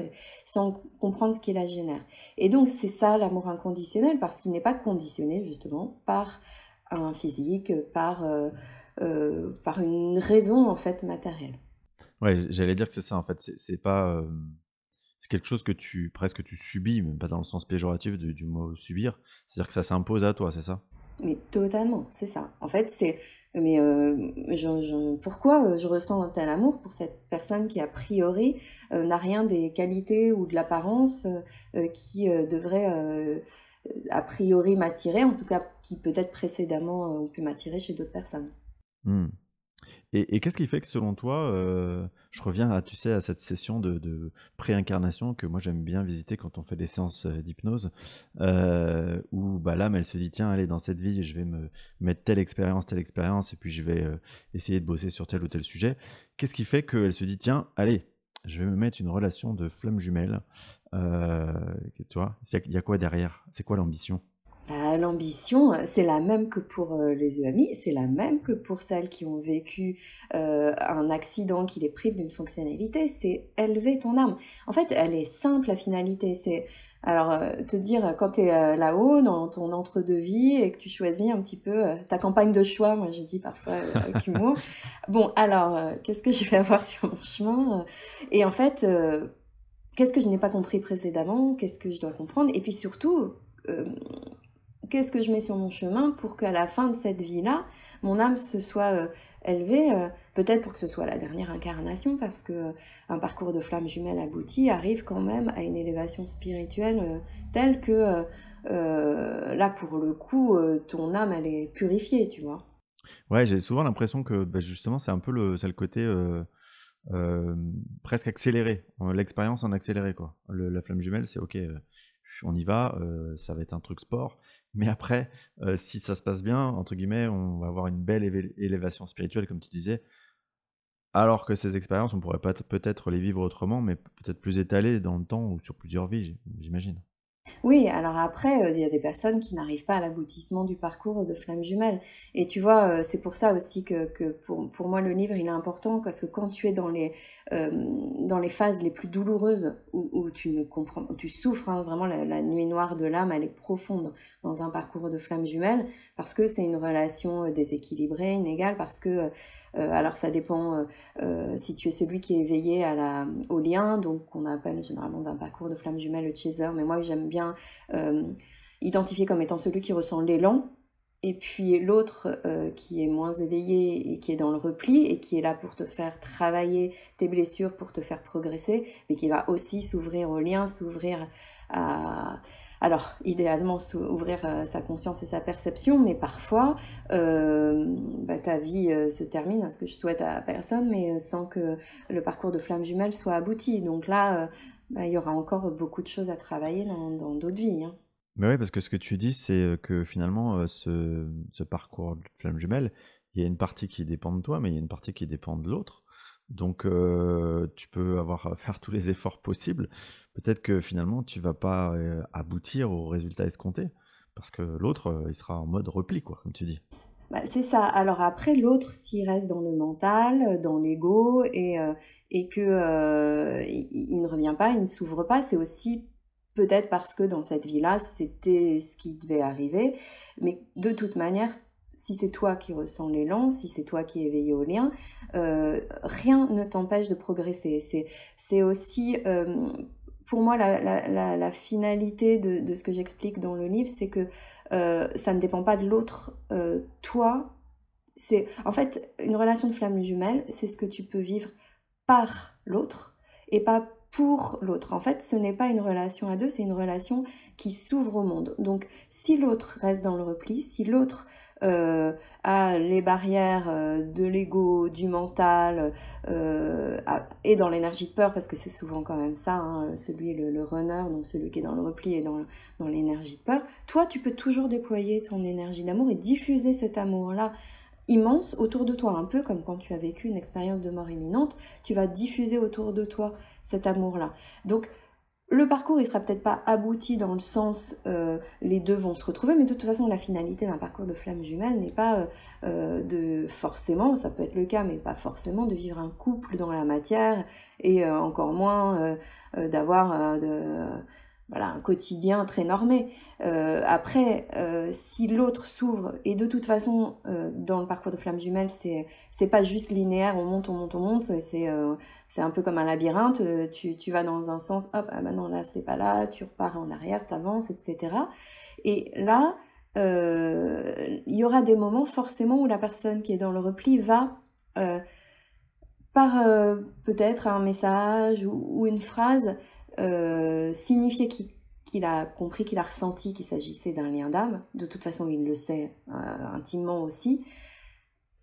sans comprendre ce qui la génère. Et donc c'est ça l'amour inconditionnel, parce qu'il n'est pas conditionné justement par un physique, par une raison en fait matérielle. Ouais, j'allais dire que c'est ça en fait. C'est pas. C'est quelque chose que presque tu subis, même pas dans le sens péjoratif du mot subir. C'est-à-dire que ça s'impose à toi, c'est ça? Mais totalement, c'est ça. En fait, mais pourquoi je ressens un tel amour pour cette personne qui, a priori, n'a rien des qualités ou de l'apparence qui devrait, a priori, m'attirer, en tout cas, qui peut-être précédemment ont pu m'attirer chez d'autres personnes. Mmh. Et qu'est-ce qui fait que selon toi, je reviens à, tu sais, à cette session de préincarnation que moi j'aime bien visiter quand on fait des séances d'hypnose, où bah, l'âme elle se dit tiens allez dans cette vie je vais me mettre telle expérience et puis je vais essayer de bosser sur tel ou tel sujet. Qu'est-ce qui fait qu'elle se dit tiens allez je vais me mettre une relation de flamme jumelle, tu vois, il y a quoi derrière? C'est quoi l'ambition? L'ambition, c'est la même que pour les EMI, c'est la même que pour celles qui ont vécu un accident qui les prive d'une fonctionnalité, c'est élever ton âme. En fait, elle est simple, la finalité. Alors, te dire, quand tu es là-haut, dans ton entre-deux-vie, et que tu choisis un petit peu ta campagne de choix, moi je dis parfois avec humour, bon, alors, qu'est-ce que je vais avoir sur mon chemin? Et en fait, qu'est-ce que je n'ai pas compris précédemment? Qu'est-ce que je dois comprendre? Et puis surtout... euh, qu'est-ce que je mets sur mon chemin pour qu'à la fin de cette vie-là, mon âme se soit élevée, peut-être pour que ce soit la dernière incarnation, parce que un parcours de flamme jumelle abouti arrive quand même à une élévation spirituelle telle que là, pour le coup, ton âme, elle est purifiée, tu vois. Ouais, j'ai souvent l'impression que bah, justement c'est un peu c'est le côté presque accéléré, l'expérience en accéléré quoi. La flamme jumelle c'est ok, on y va, ça va être un truc sport, mais après, si ça se passe bien, entre guillemets, on va avoir une belle élévation spirituelle comme tu disais, Alors que ces expériences, on pourrait peut-être les vivre autrement, mais peut-être plus étalées dans le temps ou sur plusieurs vies, j'imagine. Oui, alors après, il y a des personnes qui n'arrivent pas à l'aboutissement du parcours de flammes jumelles et tu vois, c'est pour ça aussi que pour moi, le livre, il est important parce que quand tu es dans les phases les plus douloureuses où tu ne comprends où tu souffres, hein, vraiment la nuit noire de l'âme, elle est profonde dans un parcours de flammes jumelles parce que c'est une relation, déséquilibrée, inégale, parce que, alors ça dépend, si tu es celui qui est éveillé au lien, donc on appelle généralement dans un parcours de flammes jumelles le chaser, mais moi j'aime bien euh, identifié comme étant celui qui ressent l'élan, et puis l'autre qui est moins éveillé et qui est dans le repli et qui est là pour te faire travailler tes blessures, pour te faire progresser, mais qui va aussi s'ouvrir au lien, s'ouvrir à... Alors, idéalement, ouvrir sa conscience et sa perception, mais parfois, ta vie se termine, ce que je souhaite à personne, mais sans que le parcours de flamme jumelle soit abouti. Donc là, il y aura encore beaucoup de choses à travailler dans d'autres vies, hein. Mais oui, parce que ce que tu dis, c'est que finalement, ce parcours de flamme jumelle, il y a une partie qui dépend de toi, mais il y a une partie qui dépend de l'autre. Donc, tu peux avoir à faire tous les efforts possibles. Peut-être que finalement, tu vas pas aboutir au résultat escompté, parce que l'autre, il sera en mode repli, quoi, comme tu dis. Bah, c'est ça. Alors après, l'autre, s'il reste dans le mental, dans l'ego, et que il ne revient pas, il ne s'ouvre pas, c'est aussi peut-être parce que dans cette vie-là, c'était ce qui devait arriver. Mais de toute manière, si c'est toi qui ressens l'élan, si c'est toi qui es éveillé au lien, rien ne t'empêche de progresser. C'est aussi, pour moi, la finalité de ce que j'explique dans le livre, c'est que ça ne dépend pas de l'autre. Toi, c'est en fait une relation de flamme jumelle, c'est ce que tu peux vivre par l'autre et pas pour l'autre. En fait, ce n'est pas une relation à deux, c'est une relation qui s'ouvre au monde. Donc, si l'autre reste dans le repli, si l'autre a les barrières de l'ego, du mental, et dans l'énergie de peur, parce que c'est souvent quand même ça, hein, le runner, donc celui qui est dans le repli et dans l'énergie de peur, toi, tu peux toujours déployer ton énergie d'amour et diffuser cet amour-là immense autour de toi, un peu comme quand tu as vécu une expérience de mort imminente, tu vas diffuser autour de toi cet amour-là. Donc, le parcours, il sera peut-être pas abouti dans le sens les deux vont se retrouver, mais de toute façon, la finalité d'un parcours de flamme jumelle n'est pas de forcément, ça peut être le cas, mais pas forcément de vivre un couple dans la matière et encore moins d'avoir voilà, un quotidien très normé. Après, si l'autre s'ouvre, et de toute façon, dans le parcours de flamme jumelle, c'est pas juste linéaire, on monte, on monte, on monte, c'est un peu comme un labyrinthe, tu vas dans un sens, hop, ah bah non, là, c'est pas là, tu repars en arrière, t'avances, etc. Et là, il y aura des moments forcément où la personne qui est dans le repli va, par peut-être un message ou une phrase, signifier qu'il a compris, qu'il a ressenti qu'il s'agissait d'un lien d'âme. De toute façon, il le sait intimement aussi.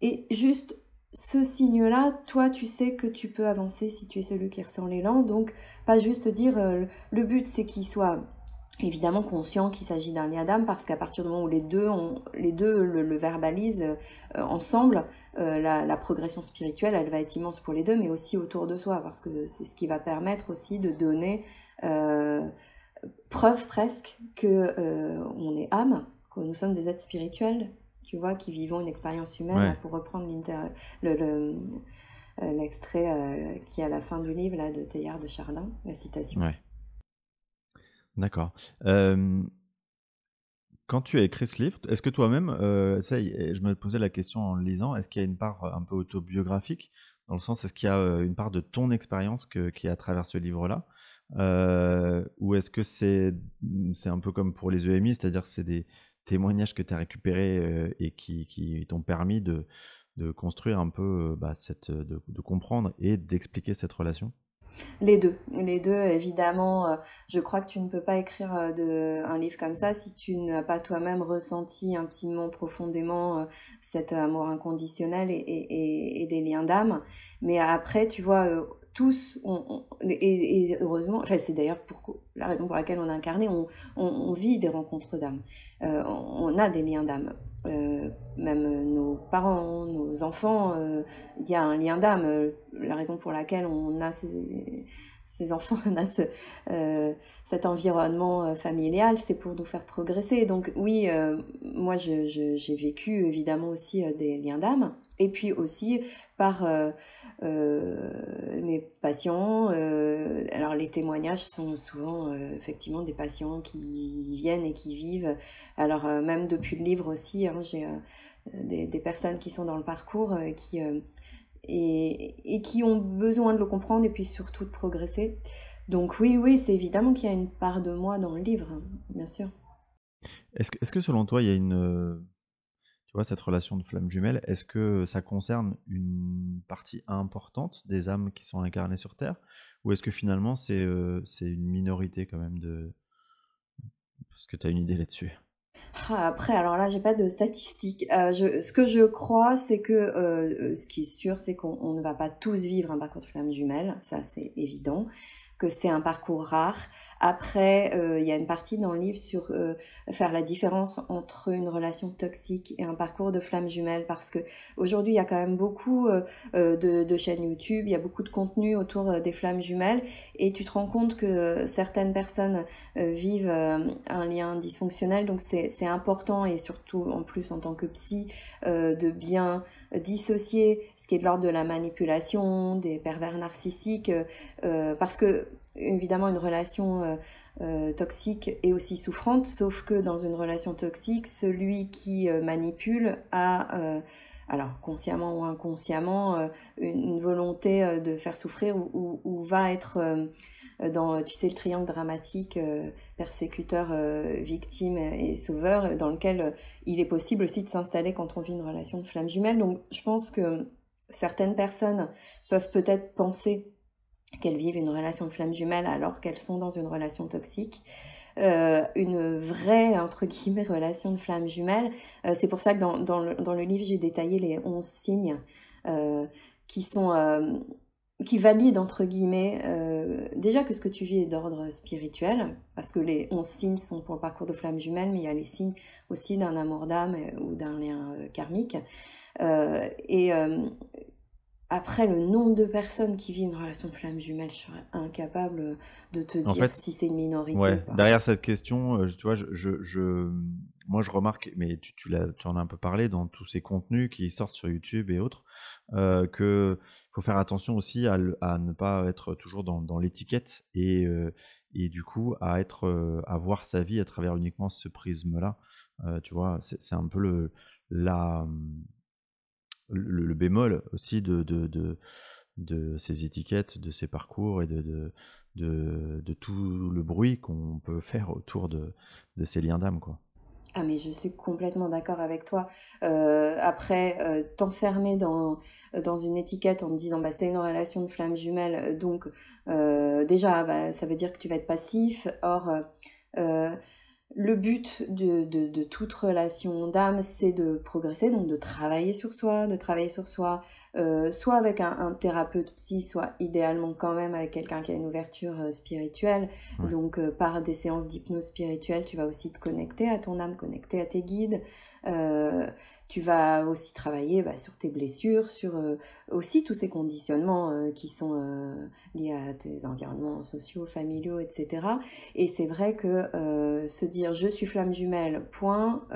Et juste ce signe-là, toi, tu sais que tu peux avancer si tu es celui qui ressent l'élan. Donc, pas juste dire, le but, c'est qu'il soit évidemment conscient qu'il s'agit d'un lien d'âme, parce qu'à partir du moment où les deux le verbalisent ensemble, la progression spirituelle, elle va être immense pour les deux, mais aussi autour de soi, parce que c'est ce qui va permettre aussi de donner preuve presque que on est âme, que nous sommes des êtres spirituels, tu vois, qui vivons une expérience humaine, là, Ouais, pour reprendre l'extrait qui est à la fin du livre là, de Teilhard de Chardin, la citation. ouais, d'accord. Hem, Quand tu as écrit ce livre, est-ce que toi-même, ça y est, je me posais la question en le lisant, est-ce qu'il y a une part, un peu autobiographique? Dans le sens, est-ce qu'il y a, une part de ton expérience qui est à travers ce livre-là? Ou est-ce que c'est un peu comme pour les EMI, c'est-à-dire que c'est des témoignages que tu as récupérés, et qui t'ont permis de construire un peu, de comprendre et d'expliquer cette relation? Les deux, évidemment, je crois que tu ne peux pas écrire un livre comme ça si tu n'as pas toi-même ressenti intimement, profondément cet amour inconditionnel et des liens d'âme. Mais après, tu vois, tous, et heureusement, enfin, c'est d'ailleurs la raison pour laquelle on a incarné, on vit des rencontres d'âme. On a des liens d'âme. Même nos parents, nos enfants, il y a un lien d'âme. La raison pour laquelle on a ces enfants, on a cet environnement familial, c'est pour nous faire progresser. Donc oui, moi j'ai vécu évidemment aussi des liens d'âme. Et puis aussi par mes patients. Alors les témoignages sont souvent effectivement des patients qui viennent et qui vivent. Alors même depuis le livre aussi, hein, j'ai des personnes qui sont dans le parcours et qui ont besoin de le comprendre et puis surtout de progresser. Donc oui, c'est évidemment qu'il y a une part de moi dans le livre, hein, bien sûr. Est-ce que selon toi, il y a tu vois, cette relation de flamme jumelle, est-ce que ça concerne une partie importante des âmes qui sont incarnées sur Terre? Ou est-ce que finalement c'est une minorité quand même de... Parce que tu as une idée là-dessus. Ah, après, alors là, j'ai pas de statistiques. Ce que je crois, c'est que ce qui est sûr, c'est qu'on ne va pas tous vivre un parcours de flamme jumelle, ça c'est évident, que c'est un parcours rare. Après, il y a une partie dans le livre sur faire la différence entre une relation toxique et un parcours de flamme jumelle, parce que aujourd'hui, il y a quand même beaucoup de chaînes YouTube, il y a beaucoup de contenu autour des flammes jumelles, et tu te rends compte que certaines personnes vivent un lien dysfonctionnel, donc c'est important, et surtout en plus en tant que psy, de bien dissocier ce qui est de l'ordre de la manipulation, des pervers narcissiques, parce que évidemment une relation toxique est aussi souffrante, sauf que dans une relation toxique, celui qui manipule a alors consciemment ou inconsciemment une volonté de faire souffrir, ou va être dans, tu sais, le triangle dramatique persécuteur, victime et sauveur, dans lequel il est possible aussi de s'installer quand on vit une relation de flamme jumelle. Donc je pense que certaines personnes peuvent peut-être penser qu'elles vivent une relation de flamme jumelle alors qu'elles sont dans une relation toxique. Une vraie, entre guillemets, relation de flamme jumelle. C'est pour ça que dans le livre, j'ai détaillé les 11 signes qui sont... qui valident, entre guillemets, déjà que ce que tu vis est d'ordre spirituel, parce que les 11 signes sont pour le parcours de flamme jumelle, mais il y a les signes aussi d'un amour d'âme ou d'un lien karmique. Et après, le nombre de personnes qui vivent une relation de flamme jumelle, je serais incapable de te En dire fait, si c'est une minorité ou ouais, pas. derrière cette question, tu vois, moi je remarque, mais tu en as un peu parlé dans tous ces contenus qui sortent sur YouTube et autres, que faut faire attention aussi à ne pas être toujours dans l'étiquette et du coup à voir sa vie à travers uniquement ce prisme-là. Tu vois, c'est un peu la, le bémol aussi de ces étiquettes, de ces parcours et de tout le bruit qu'on peut faire autour de ces liens d'âme, quoi. Ah mais je suis complètement d'accord avec toi. Après, t'enfermer dans une étiquette en te disant bah, c'est une relation de flamme jumelle, donc déjà bah, ça veut dire que tu vas être passif. Or, euh, le but de toute relation d'âme, c'est de progresser, donc de travailler sur soi, soit avec un thérapeute psy, soit idéalement quand même avec quelqu'un qui a une ouverture spirituelle. Ouais. Donc par des séances d'hypnose spirituelle, tu vas aussi te connecter à ton âme, connecter à tes guides. Euh, Tu vas aussi travailler bah, sur tes blessures, sur aussi tous ces conditionnements qui sont liés à tes environnements sociaux, familiaux, etc. Et c'est vrai que se dire je suis flamme jumelle, point,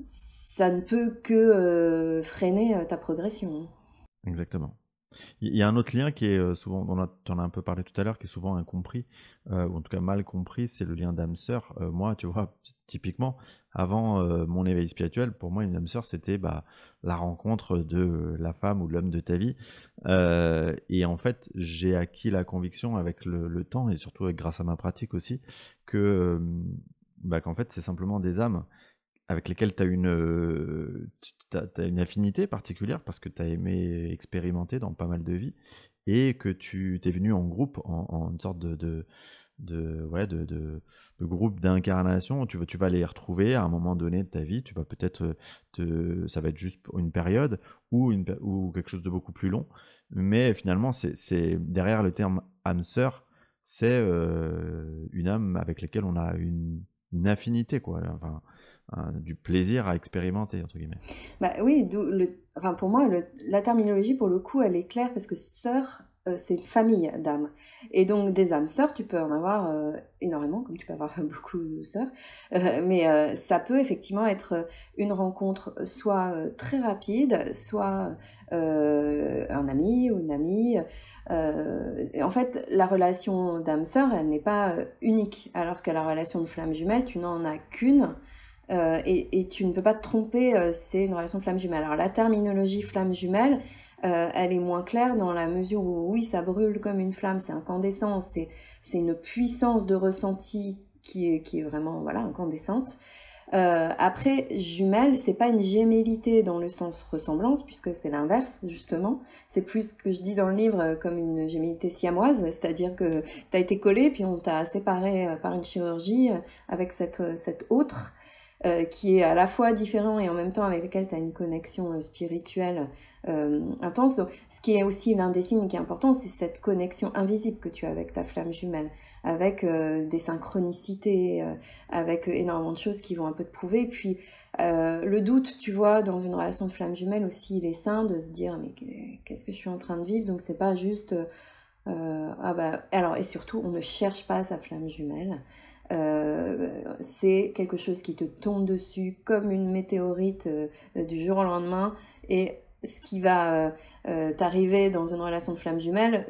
ça ne peut que freiner ta progression. Exactement. Il y a un autre lien qui est souvent, tu en as un peu parlé tout à l'heure, qui est souvent incompris, ou en tout cas mal compris, c'est le lien d'âme-sœur. Moi, tu vois, typiquement, avant mon éveil spirituel, pour moi, une âme sœur, c'était bah, la rencontre de la femme ou de l'homme de ta vie. Et en fait, j'ai acquis la conviction avec le temps, et surtout grâce à ma pratique aussi, que bah, qu'en fait, c'est simplement des âmes avec lesquels tu as t'as une affinité particulière parce que tu as aimé expérimenter dans pas mal de vies et que tu t'es venu en groupe, en une sorte ouais, de groupes d'incarnation. Tu vas les retrouver à un moment donné de ta vie. Tu vas peut-être ça va être juste pour une période ou quelque chose de beaucoup plus long. Mais finalement, c'est derrière le terme âme sœur, c'est une âme avec laquelle on a une affinité, quoi. Enfin, du plaisir à expérimenter, entre guillemets. Bah oui, enfin pour moi, la terminologie, pour le coup, elle est claire parce que sœur, c'est une famille d'âmes. Et donc, des âmes sœurs, tu peux en avoir énormément, comme tu peux avoir beaucoup de sœurs. Mais ça peut effectivement être une rencontre soit très rapide, soit un ami ou une amie. En fait, la relation d'âme-sœur, elle n'est pas unique, alors que la relation de flamme jumelle, tu n'en as qu'une. Et tu ne peux pas te tromper, c'est une relation flamme jumelle. Alors la terminologie flamme jumelle, elle est moins claire dans la mesure où oui, ça brûle comme une flamme, c'est incandescent, c'est une puissance de ressenti qui est vraiment voilà incandescente. Après, jumelle, c'est pas une gémellité dans le sens ressemblance, puisque c'est l'inverse, justement. C'est plus ce que je dis dans le livre comme une gémellité siamoise, c'est-à-dire que tu as été collé, puis on t'a séparé par une chirurgie avec cette autre qui est à la fois différent et en même temps avec lequel tu as une connexion spirituelle intense. Donc, ce qui est aussi l'un des signes qui est important, c'est cette connexion invisible que tu as avec ta flamme jumelle, avec des synchronicités, avec énormément de choses qui vont un peu te prouver. Et puis, le doute, tu vois, dans une relation de flamme jumelle aussi, il est sain de se dire, mais qu'est-ce que je suis en train de vivre? Donc, c'est pas juste... ah bah, alors, et surtout, on ne cherche pas sa flamme jumelle. C'est quelque chose qui te tombe dessus comme une météorite du jour au lendemain. Et ce qui va t'arriver dans une relation de flamme jumelle,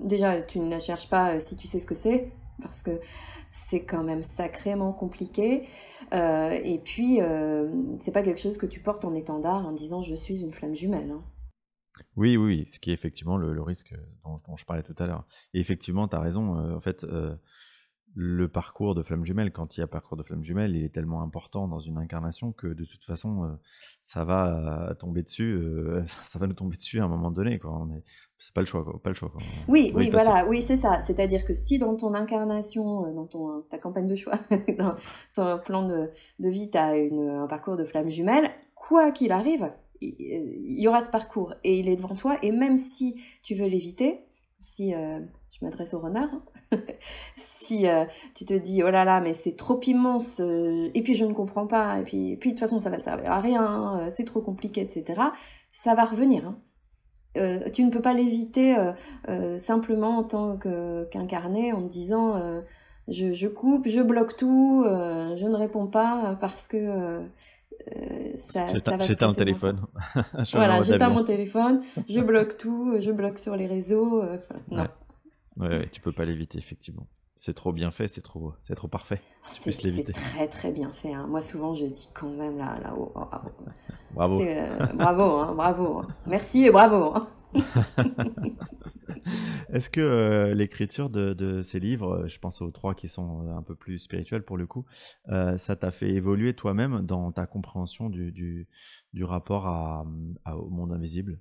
déjà, tu ne la cherches pas si tu sais ce que c'est, parce que c'est quand même sacrément compliqué. Et puis, c'est pas quelque chose que tu portes en étendard en disant je suis une flamme jumelle. Hein. Oui, oui, oui, ce qui est effectivement le risque dont je parlais tout à l'heure. Et effectivement, tu as raison. En fait, le parcours de flamme jumelle, quand il y a parcours de flamme jumelle, il est tellement important dans une incarnation que de toute façon, ça va tomber dessus, ça va nous tomber dessus à un moment donné, quoi. C'est pas le choix, quoi, pas le choix, quoi. Oui, On doit y oui, passer. voilà, oui, c'est ça. C'est-à-dire que si dans ton incarnation, dans ta campagne de choix, dans ton plan de vie, tu as un parcours de flamme jumelle, quoi qu'il arrive, il y aura ce parcours et il est devant toi. Et même si tu veux l'éviter, si je m'adresse au runner, si tu te dis oh là là, mais c'est trop immense, et puis je ne comprends pas, et puis de toute façon ça va servir à rien, c'est trop compliqué, etc., ça va revenir. Hein. Tu ne peux pas l'éviter simplement en tant qu'incarné en te disant je coupe, je bloque tout, je ne réponds pas parce que ça va se J'éteins le passer devant toi. téléphone. Je suis en Voilà, mode j'éteins avion. mon téléphone, je bloque tout, je bloque sur les réseaux. Non. Ouais. Ouais, tu peux pas l'éviter, effectivement. C'est trop bien fait, c'est trop parfait. Tu puisses C'est l'éviter. très très bien fait. Hein. Moi souvent je dis quand même là-haut. Bravo. Bravo, hein, bravo. Hein. Merci et bravo. Hein. Est-ce que l'écriture de ces livres, je pense aux trois qui sont un peu plus spirituels pour le coup, ça t'a fait évoluer toi-même dans ta compréhension du rapport au monde invisible?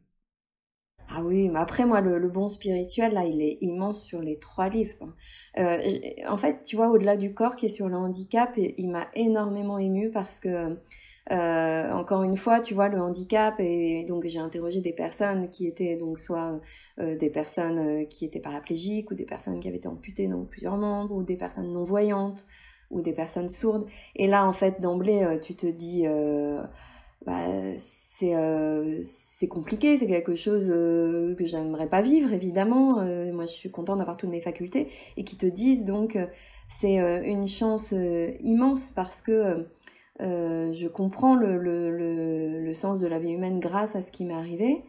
Ah oui, mais après moi le bon spirituel là, il est immense sur les 3 livres. Hein. En fait, tu vois, au-delà du corps qui est sur le handicap, il m'a énormément émue parce que encore une fois, tu vois, le handicap, et donc j'ai interrogé des personnes qui étaient donc soit des personnes qui étaient paraplégiques, ou des personnes qui avaient été amputées dans plusieurs membres, ou des personnes non-voyantes, ou des personnes sourdes. Et là, en fait, d'emblée, tu te dis, bah, c'est compliqué, c'est quelque chose que j'aimerais pas vivre, évidemment. Moi, je suis contente d'avoir toutes mes facultés. Et qui te disent donc, c'est une chance immense parce que je comprends le sens de la vie humaine grâce à ce qui m'est arrivé.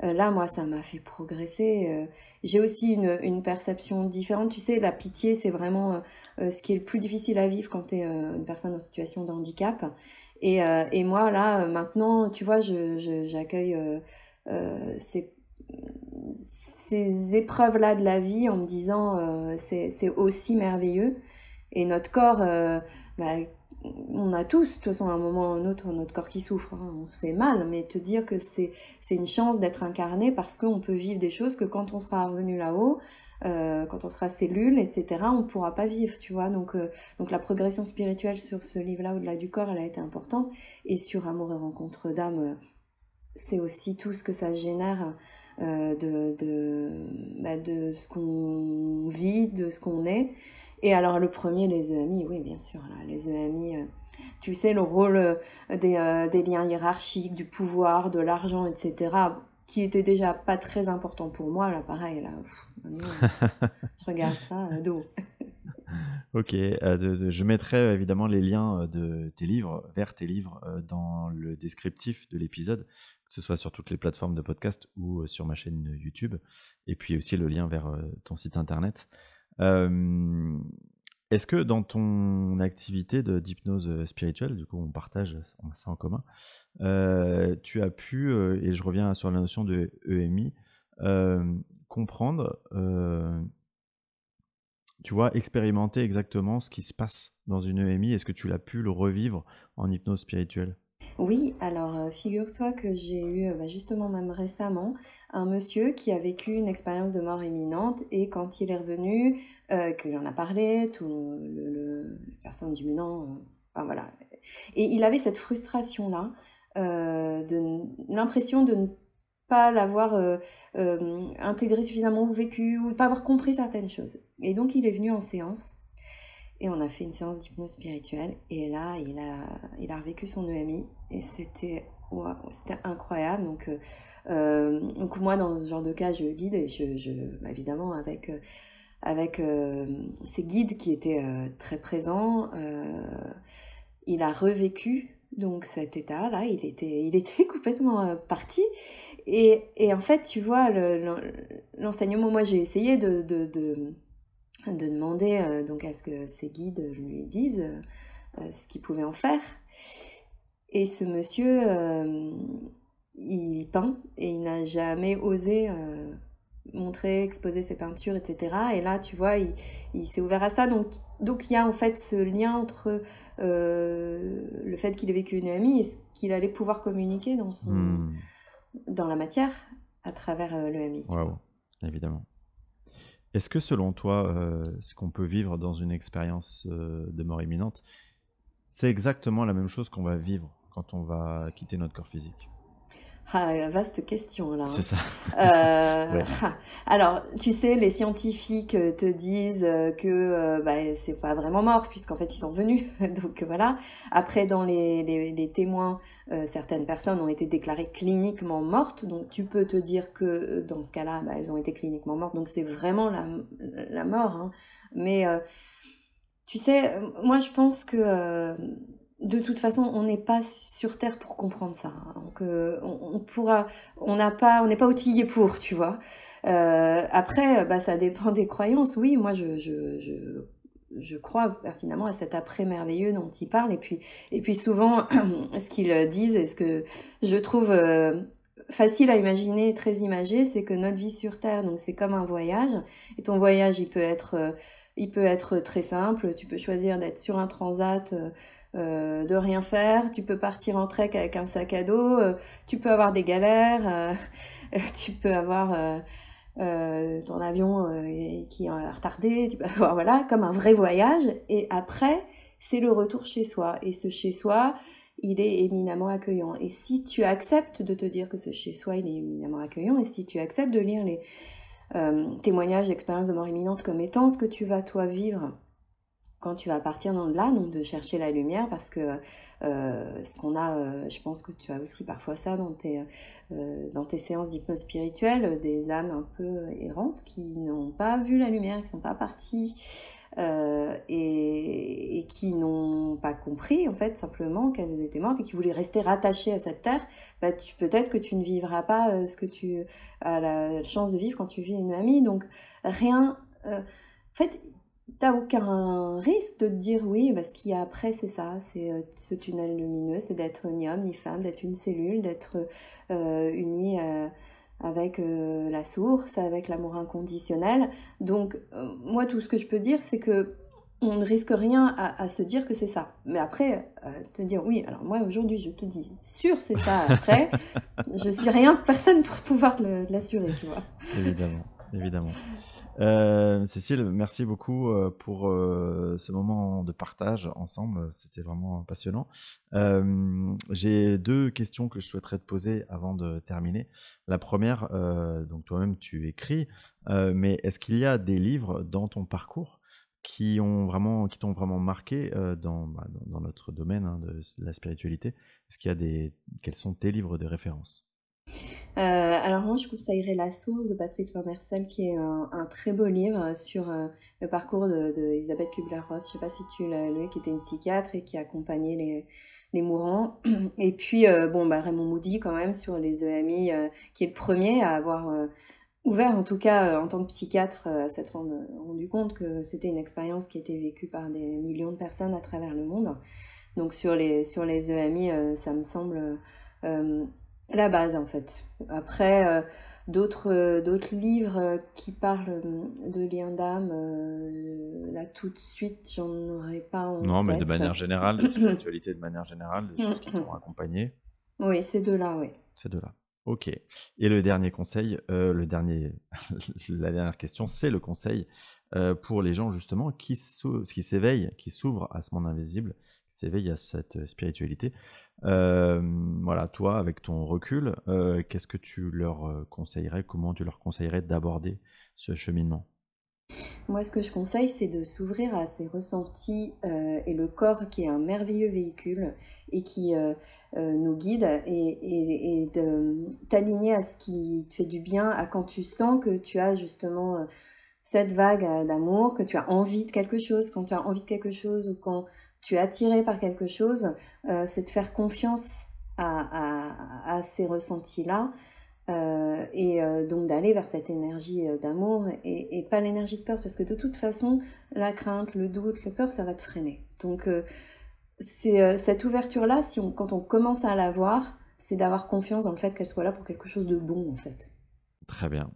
Là, moi, ça m'a fait progresser. J'ai aussi une perception différente. Tu sais, la pitié, c'est vraiment ce qui est le plus difficile à vivre quand tu es une personne en situation de handicap. Et moi, là, maintenant, tu vois, j'accueille ces, ces épreuves-là de la vie en me disant c'est aussi merveilleux. Et notre corps, bah, on a tous, de toute façon, à un moment ou à un autre, notre corps qui souffre, hein, on se fait mal, mais te dire que c'est une chance d'être incarné parce qu'on peut vivre des choses que quand on sera revenu là-haut, quand on sera cellule, etc., on ne pourra pas vivre, tu vois. Donc la progression spirituelle sur ce livre-là, Au-delà du corps, elle a été importante. Et sur Amour et rencontre d'âme, c'est aussi tout ce que ça génère de ce qu'on vit, de ce qu'on est. Et alors le premier, les EMI, oui bien sûr, là, les EMI, tu sais, le rôle des liens hiérarchiques, du pouvoir, de l'argent, etc., qui était déjà pas très important pour moi, là pareil, là, maintenant, je regarde ça de haut. Ok, je mettrai évidemment les liens de tes livres, vers tes livres, dans le descriptif de l'épisode, que ce soit sur toutes les plateformes de podcast ou sur ma chaîne YouTube, et puis aussi le lien vers ton site internet. Est-ce que dans ton activité d'hypnose spirituelle, du coup on partage ça en commun, tu as pu, et je reviens sur la notion de EMI, comprendre, tu vois, expérimenter exactement ce qui se passe dans une EMI? Est-ce que tu l'as pu le revivre en hypnose spirituelle? Oui, alors figure-toi que j'ai eu justement même récemment un monsieur qui a vécu une expérience de mort imminente et quand il est revenu, qu'il en a parlé, tout la personne du menant, enfin voilà. Et il avait cette frustration-là, l'impression de ne pas l'avoir intégré suffisamment ou vécu ou pas avoir compris certaines choses. Et donc il est venu en séance. Et on a fait une séance d'hypnose spirituelle. Et là, il a revécu son EMI. Et c'était incroyable. Donc moi, dans ce genre de cas, je guide. Et évidemment, avec ces guides qui étaient très présents, il a revécu donc cet état-là. Il était complètement parti. Et en fait, tu vois, l'enseignement, moi, j'ai essayé de demander donc à ce que ses guides lui disent ce qu'il pouvait en faire. Et ce monsieur, il peint et il n'a jamais osé montrer, exposer ses peintures, etc. Et là, tu vois, il s'est ouvert à ça. Donc il y a en fait ce lien entre le fait qu'il ait vécu une EMI et ce qu'il allait pouvoir communiquer dans la matière à travers l'EMI. Waouh, évidemment. Est-ce que selon toi, ce qu'on peut vivre dans une expérience de mort imminente, c'est exactement la même chose qu'on va vivre quand on va quitter notre corps physique? Ah, vaste question là. C'est ça. Ouais. Alors, tu sais, les scientifiques te disent que c'est pas vraiment mort puisqu'en fait ils sont venus. Donc voilà. Après, dans les témoins, certaines personnes ont été déclarées cliniquement mortes. Donc tu peux te dire que dans ce cas-là, elles ont été cliniquement mortes. Donc c'est vraiment la mort. Hein. Mais tu sais, moi je pense que de toute façon, on n'est pas sur Terre pour comprendre ça. Hein. Donc, on n'est pas outillé pour, tu vois. Après, ça dépend des croyances. Oui, moi, je crois pertinemment à cet après merveilleux dont il parle. Et puis souvent, ce qu'ils disent et ce que je trouve facile à imaginer, très imagé, c'est que notre vie sur Terre, donc c'est comme un voyage. Et ton voyage, il peut être très simple. Tu peux choisir d'être sur un transat. De rien faire, tu peux partir en trek avec un sac à dos, tu peux avoir des galères, tu peux avoir ton avion qui est retardé, tu peux avoir voilà, comme un vrai voyage, et après c'est le retour chez soi, et ce chez soi il est éminemment accueillant, et si tu acceptes de te dire que ce chez soi il est éminemment accueillant, et si tu acceptes de lire les témoignages d'expériences de mort imminente comme étant ce que tu vas toi vivre quand tu vas partir dans là, donc de chercher la lumière, parce que ce qu'on a, je pense que tu as aussi parfois ça dans tes séances d'hypnose spirituelle, des âmes un peu errantes qui n'ont pas vu la lumière, qui ne sont pas parties et qui n'ont pas compris en fait simplement qu'elles étaient mortes et qui voulaient rester rattachées à cette terre. Peut-être que tu ne vivras pas ce que tu as la chance de vivre quand tu vis une amie. Donc rien. En fait, t'as aucun risque de te dire oui, ce qu'il y a après, c'est ça, c'est ce tunnel lumineux, c'est d'être ni homme ni femme, d'être une cellule, d'être unie avec la source, avec l'amour inconditionnel. Donc, moi, tout ce que je peux dire, c'est que on ne risque rien à se dire que c'est ça. Mais après, te dire: «Oui, alors moi aujourd'hui je te dis sûr c'est ça». Après, je suis rien, personne pour pouvoir l'assurer, tu vois? Évidemment, évidemment. Cécile, merci beaucoup, pour, ce moment de partage ensemble, c'était vraiment passionnant. J'ai 2 questions que je souhaiterais te poser avant de terminer. La première, donc toi-même tu écris, mais est-ce qu'il y a des livres dans ton parcours qui t'ont vraiment marqué, dans notre domaine, hein, de la spiritualité? Est-ce qu'il y a des quels sont tes livres de référence? Alors moi, je conseillerais La Source de Patrice Van Hersel, qui est un très beau livre sur le parcours de Elisabeth Kubler-Ross. Je sais pas si tu l'as lu, qui était une psychiatre et qui accompagnait les mourants. Et puis, bon, bah, Raymond Moody, quand même, sur les EMI, qui est le premier à avoir ouvert, en tout cas, en tant que psychiatre, à s'être rendu compte que c'était une expérience qui était vécue par des millions de personnes à travers le monde. Donc sur les EMI, ça me semble euh, la base en fait. Après, d'autres livres qui parlent de liens d'âme, là tout de suite, j'en aurais pas en Non, mais de tête. manière générale, de spiritualité de manière générale, des choses qui t'ont accompagné, Oui, ces deux-là, oui. ces 2 là. OK, et le dernier conseil, le dernier la dernière question, c'est le conseil, pour les gens justement qui s'éveillent, qui s'ouvrent à ce monde invisible, qui s'éveillent à cette, spiritualité. Voilà, toi, avec ton recul, qu'est-ce que tu leur, conseillerais? Comment tu leur conseillerais d'aborder ce cheminement? Moi, ce que je conseille, c'est de s'ouvrir à ses ressentis et le corps qui est un merveilleux véhicule et qui nous guide et de t'aligner à ce qui te fait du bien, à quand tu sens que tu as justement cette vague d'amour, que tu as envie de quelque chose, quand tu as envie de quelque chose ou quand tu es attiré par quelque chose, c'est de faire confiance à ces ressentis-là et donc d'aller vers cette énergie d'amour et pas l'énergie de peur parce que de toute façon la crainte, le doute, le peur ça va te freiner. Donc c'est cette ouverture-là, quand on commence à l'avoir, c'est d'avoir confiance dans le fait qu'elle soit là pour quelque chose de bon en fait. Très bien.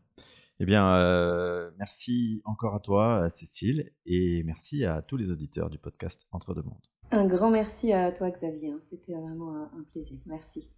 Eh bien, merci encore à toi, Cécile, et merci à tous les auditeurs du podcast Entre 2 mondes. Un grand merci à toi Xavier, hein. C'était vraiment un plaisir. Merci.